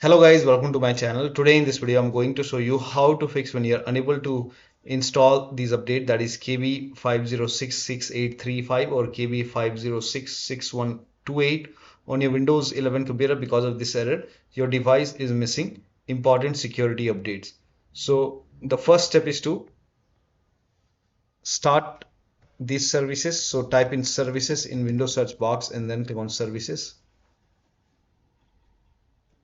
Hello guys, welcome to my channel. Today in this video I'm going to show you how to fix when you're unable to install these update, that is KB5066835 or KB5066128 on your Windows 11 computer. Because of this error, your device is missing important security updates. So the first step is to start these services. So type in services in Windows search box and then click on services.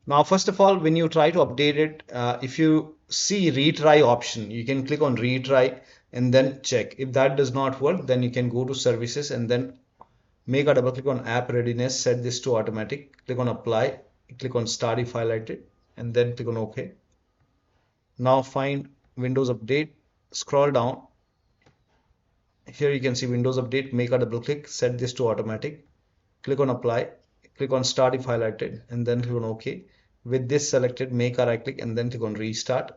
Now, first of all, when you try to update it, if you see retry option, you can click on retry and then check. If that does not work, then you can go to services and then make a double click on app readiness, set this to automatic, click on apply, click on start if highlighted, and then click on OK. Now find Windows Update, scroll down. Here you can see Windows Update, make a double click, set this to automatic, click on apply, click on start if highlighted, and then click on OK. With this selected, make a right click and then click on restart.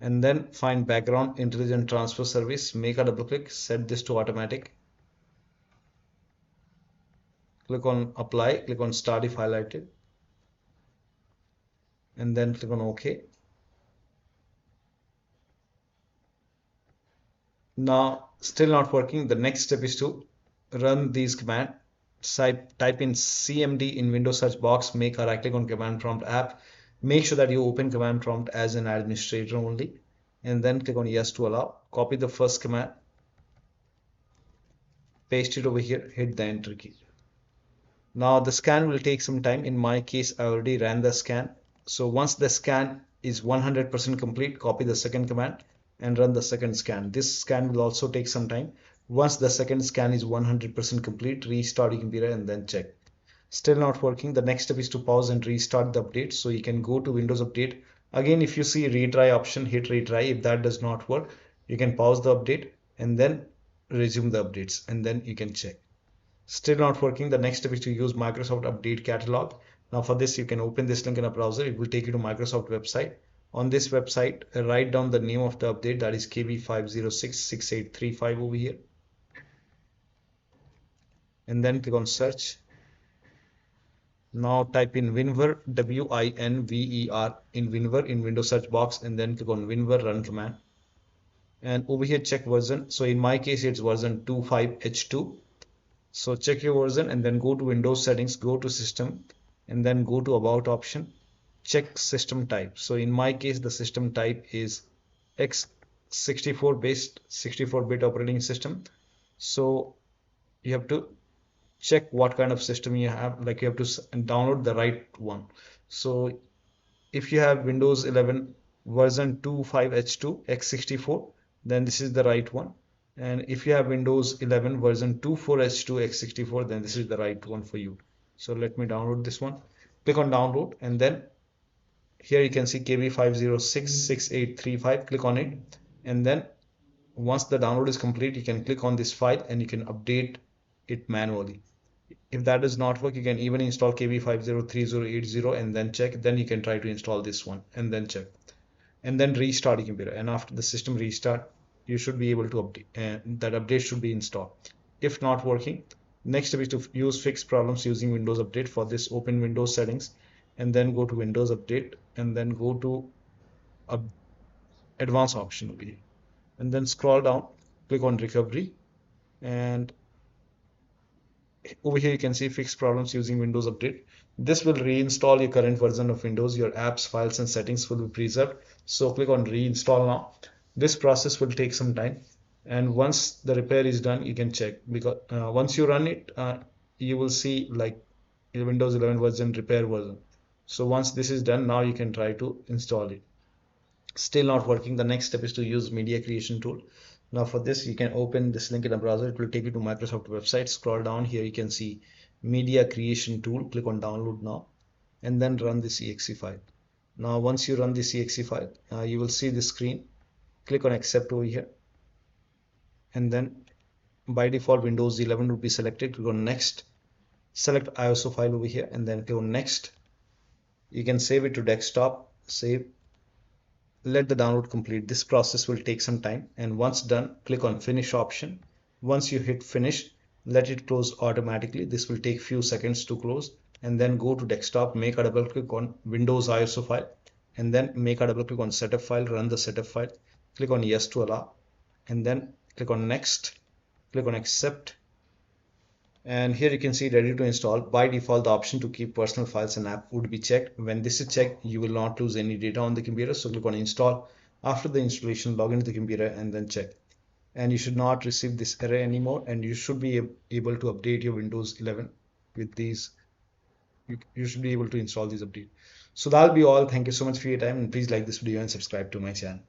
And then find background intelligent transfer service, make a double click, set this to automatic. Click on apply, click on start if highlighted, and then click on OK. Now still not working. The next step is to run these commands. Type in CMD in Windows search box, make a right click on command prompt app. Make sure that you open command prompt as an administrator only, and then click on yes to allow. Copy the first command, paste it over here, hit the enter key. Now the scan will take some time. In my case, I already ran the scan. So once the scan is 100% complete, copy the second command and run the second scan. This scan will also take some time. Once the second scan is 100% complete, restart your computer and then check. Still not working. The next step is to pause and restart the update. So you can go to Windows Update. Again, if you see retry option, hit retry. If that does not work, you can pause the update and then resume the updates and then you can check. Still not working. The next step is to use Microsoft Update Catalog. Now for this, you can open this link in a browser. It will take you to Microsoft website. On this website, write down the name of the update, that is KB5066835 over here. And then click on search. Now type in WinVer, WINVER in WinVer in Windows search box and then click on WinVer run command. And over here check version. So in my case, it's version 25H2. So check your version and then go to Windows settings, go to system and then go to about option, check system type. So in my case, the system type is x64 based 64-bit operating system. So you have to check what kind of system you have, like you have to download the right one. So if you have Windows 11 version 25H2 x64, then this is the right one. And if you have Windows 11 version 24H2 x64, then this is the right one for you. So let me download this one. Click on download and then here you can see KB5066835. Click on it and then once the download is complete, you can click on this file and you can update it manually. If that does not work, you can even install KB50380 and then check. Then you can try to install this one and then check and then restart your computer. And after the system restart, you should be able to update, and that update should be installed. If not working, next step is to use fix problems using Windows Update. For this, open Windows settings and then go to Windows Update and then go to advanced option over here and then scroll down, click on recovery, and over here you can see fix problems using Windows Update. This will reinstall your current version of Windows. Your apps, files and settings will be preserved. So click on reinstall now. This process will take some time, and once the repair is done, you can check, because once you run it, you will see like Windows 11 version repair version. So once this is done, now you can try to install it. Still not working. The next step is to use media creation tool. Now for this, you can open this link in a browser. It will take you to Microsoft website. Scroll down here, you can see media creation tool. Click on download now and then run this exe file. Now once you run this exe file, you will see the screen. Click on accept over here and then by default Windows 11 will be selected. Click on next, select ISO file over here and then click on next. You can save it to desktop, save, let the download complete. This process will take some time, and once done, click on finish option. Once you hit finish, let it close automatically. This will take few seconds to close. and then go to desktop, make a double click on Windows ISO file, and then make a double click on setup file, run the setup file, click on yes to allow, and then click on next, click on accept. And here you can see ready to install. By default, the option to keep personal files and app would be checked. When this is checked, you will not lose any data on the computer. So click on install. After the installation, log into the computer and then check. And you should not receive this error anymore. And you should be able to update your Windows 11 with these. You should be able to install these updates. So that'll be all. Thank you so much for your time. And please like this video and subscribe to my channel.